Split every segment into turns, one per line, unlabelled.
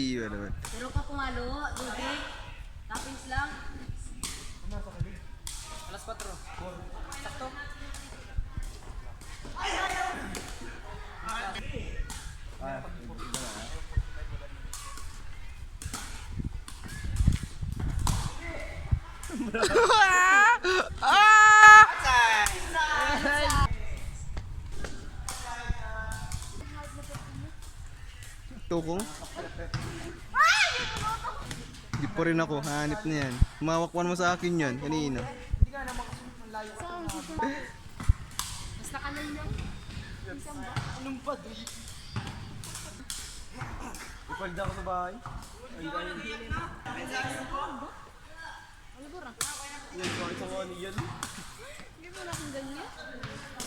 Iba naman.
Pero pa pumalo, Dude. Toppings lang.
Alas 4. Sakto.
Tukong? Di pa rin ako, hanip na yan. Humawakwan mo sa akin yan, kanina.
Basta kanan lang.
Anong pa? Ipalda ako sa bahay.
Ano ba ra?
Yan, so isang ano yan.
Hindi mo na akong ganyan.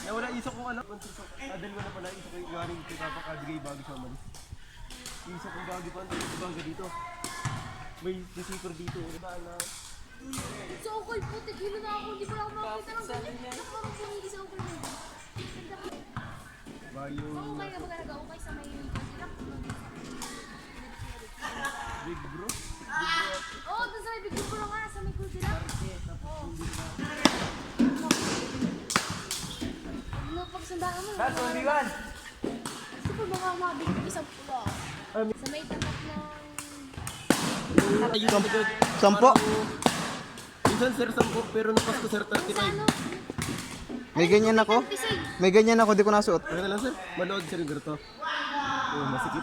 Nawala isa kong anak. Adal mo na pala, isa ko yung galing kay Papa Kabigay bago siya umalis. Isa kong bago pa, ang bago dito. May receiver dito. Diba na?
Sa ukol po, tigilo na ako. Hindi ko na ako makakita ng ganyan. Nakarang bumili sa ukol na.
Bayo.
Ukay na ba nag-ukay sa may kanilak?
Big bro.
Oo, doon sa may big bro nga, sa may kultilak. Oo. Ano pagsandaan mo?
That's only one.
Gusto ko baka mabig isang pulo. Sa may tapat ng...
Sampo?
Minsan sir 10 pero napas ko sir
Sa
35.
ano?
May ganyan ako? May ganyan ako, di ko nasuot.
Ano lang sir? Manood sir yung ganito. Oh, masikip.